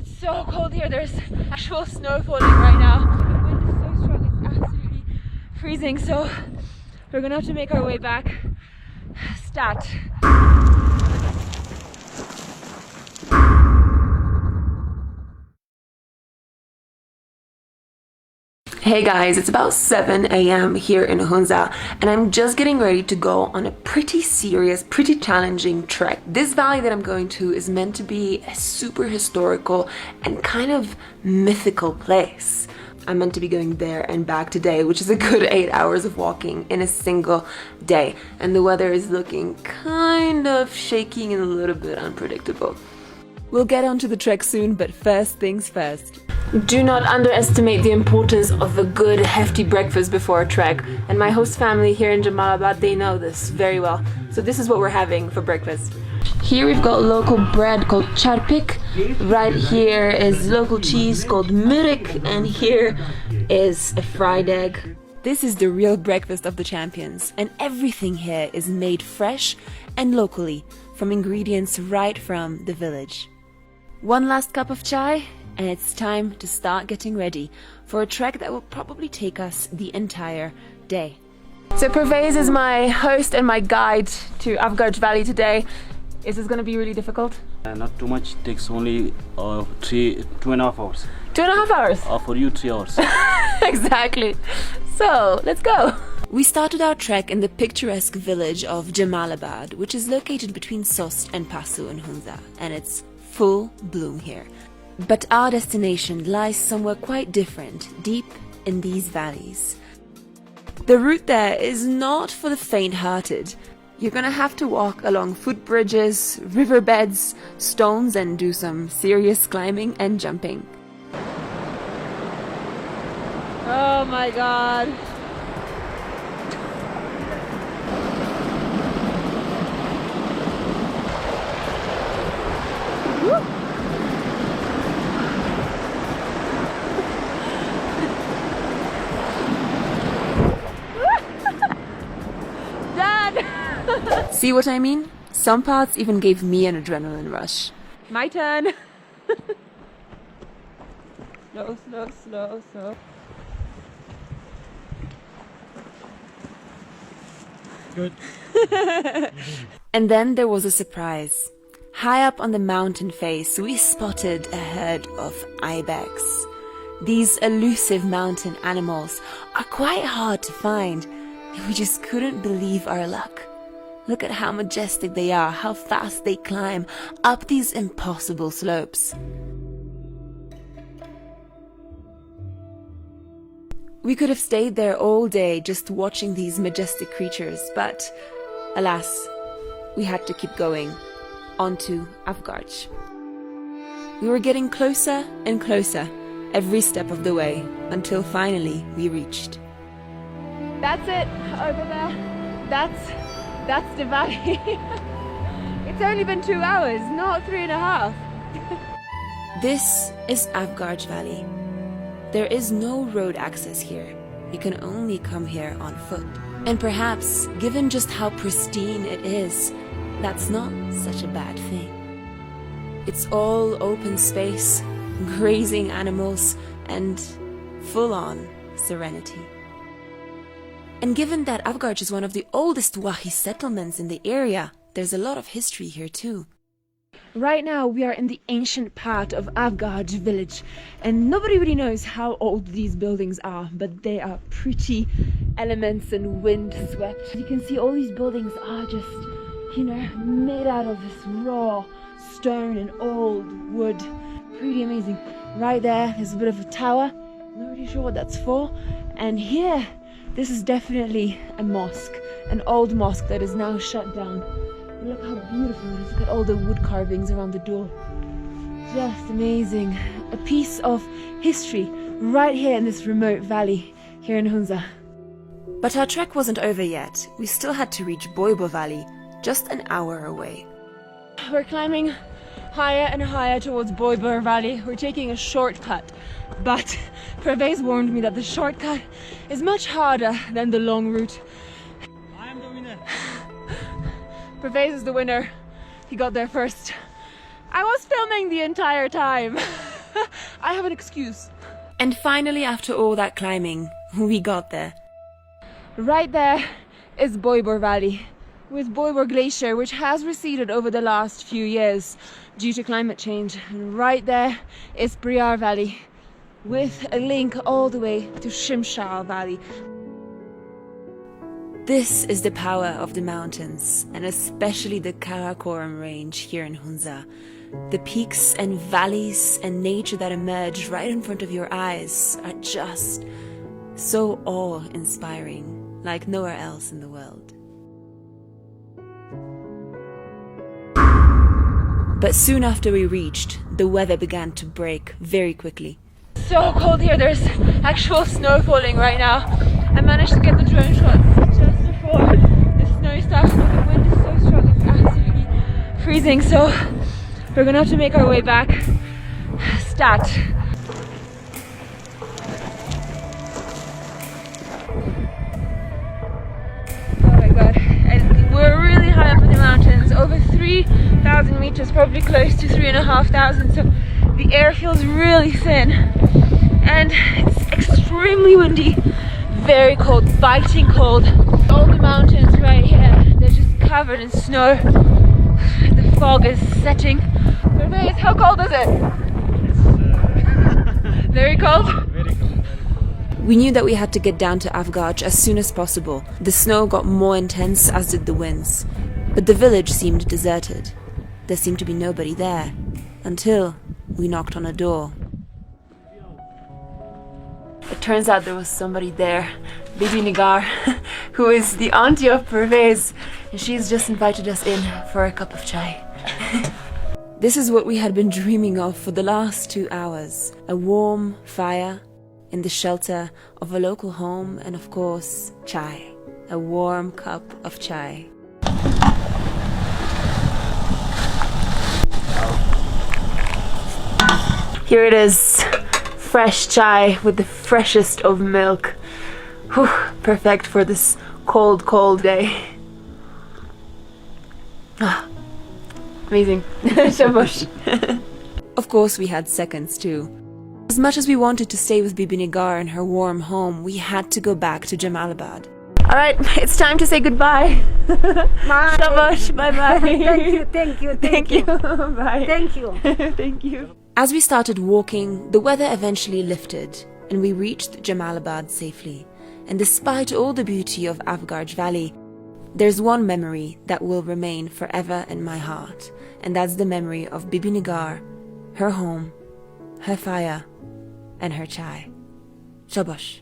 It's so cold here. There's actual snow falling right now. The wind is so strong, it's absolutely freezing. So we're gonna have to make our way back. Stat. Hey guys, it's about 7 a.m. here in Hunza and I'm just getting ready to go on a pretty serious, pretty challenging trek. This valley that I'm going to is meant to be a super historical and kind of mythical place. I'm meant to be going there and back today, which is a good 8 hours of walking in a single day. And the weather is looking kind of shaky and a little bit unpredictable. We'll get onto the trek soon, but first things first. Do not underestimate the importance of a good hefty breakfast before a trek, and my host family here in Jamalabad, they know this very well. So this is what we're having for breakfast. Here we've got local bread called charpik, right here is local cheese called murik, and here is a fried egg. This is the real breakfast of the champions, and everything here is made fresh and locally from ingredients right from the village. One last cup of chai, and it's time to start getting ready for a trek that will probably take us the entire day. So Pervez is my host and my guide to Avgarj Valley today. Is this going to be really difficult? Not too much, it takes only 2.5 hours. 2.5 hours? For you 3 hours. Exactly. So let's go. We started our trek in the picturesque village of Jamalabad, which is located between Sost and Pasu in Hunza, and it's full bloom here. But our destination lies somewhere quite different, deep in these valleys. The route there is not for the faint-hearted. You're gonna have to walk along footbridges, riverbeds, stones, and do some serious climbing and jumping. Oh my god. See what I mean? Some parts even gave me an adrenaline rush. My turn! Slow, slow, slow, slow. Good. And then there was a surprise. High up on the mountain face, we spotted a herd of ibex. These elusive mountain animals are quite hard to find, and we just couldn't believe our luck. Look at how majestic they are, how fast they climb up these impossible slopes. We could have stayed there all day just watching these majestic creatures, but alas, we had to keep going, onto Avgarj. We were getting closer and closer every step of the way, until finally we reached. That's it, over there. That's the valley. It's only been 2 hours, not 3.5. This is Avgarj Valley. There is no road access here. You can only come here on foot. And perhaps, given just how pristine it is, that's not such a bad thing. It's all open space, grazing animals, and full-on serenity. And given that Avgarj is one of the oldest Wahi settlements in the area, there's a lot of history here too. Right now we are in the ancient part of Avgarj village, and nobody really knows how old these buildings are, but they are pretty elements and wind swept. You can see all these buildings are just, made out of this raw stone and old wood. Pretty amazing. Right there's a bit of a tower, not really sure what that's for, and here this is definitely a mosque, an old mosque that is now shut down. Look how beautiful it is. Look at all the wood carvings around the door. Just amazing. A piece of history right here in this remote valley here in Hunza. But our trek wasn't over yet. We still had to reach Boibo Valley, just an hour away. We're climbing higher and higher towards Boibo Valley. We're taking a shortcut, but Pervez warned me that the shortcut is much harder than the long route. I am the winner. Pervez is the winner. He got there first. I was filming the entire time. I have an excuse. And finally, after all that climbing, we got there. Right there is Boybor Valley, with Boybor Glacier, which has receded over the last few years due to climate change. And right there is Briar Valley, with a link all the way to Shimshal Valley. This is the power of the mountains, and especially the Karakoram range here in Hunza. The peaks and valleys and nature that emerge right in front of your eyes are just so awe-inspiring, like nowhere else in the world. But soon after we reached, the weather began to break very quickly. So cold here, there's actual snow falling right now. I managed to get the drone shots just before the snow started, but the wind is so strong it's absolutely freezing, so we're gonna have to make our way back. Stat. Oh my god, and we're really high up in the mountains, over 3,000 meters, probably close to 3,500, so the air feels really thin and it's extremely windy, very cold, biting cold. All the mountains right here, they're just covered in snow. The fog is setting. Pervez, how cold is it? Very cold? Very cold. We knew that we had to get down to Afgaj as soon as possible. The snow got more intense, as did the winds. But the village seemed deserted. There seemed to be nobody there, until we knocked on a door. It turns out there was somebody there, Bibi Nigar, who is the auntie of Pervez, and she's just invited us in for a cup of chai. This is what we had been dreaming of for the last 2 hours. A warm fire in the shelter of a local home, and of course, chai. A warm cup of chai. Here it is. Fresh chai with the freshest of milk. Whew, perfect for this cold, cold day. Ah, amazing. Shabash. Of course, we had seconds too. As much as we wanted to stay with Bibi Nigar in her warm home, we had to go back to Jamalabad. Alright, it's time to say goodbye. Bye. Shabash, bye bye. Thank you. Bye. Thank you. Thank you. As we started walking, the weather eventually lifted and we reached Jamalabad safely. And despite all the beauty of Afgarj Valley, there's one memory that will remain forever in my heart, and that's the memory of Bibi Nigar, her home, her fire, and her chai. Shabash.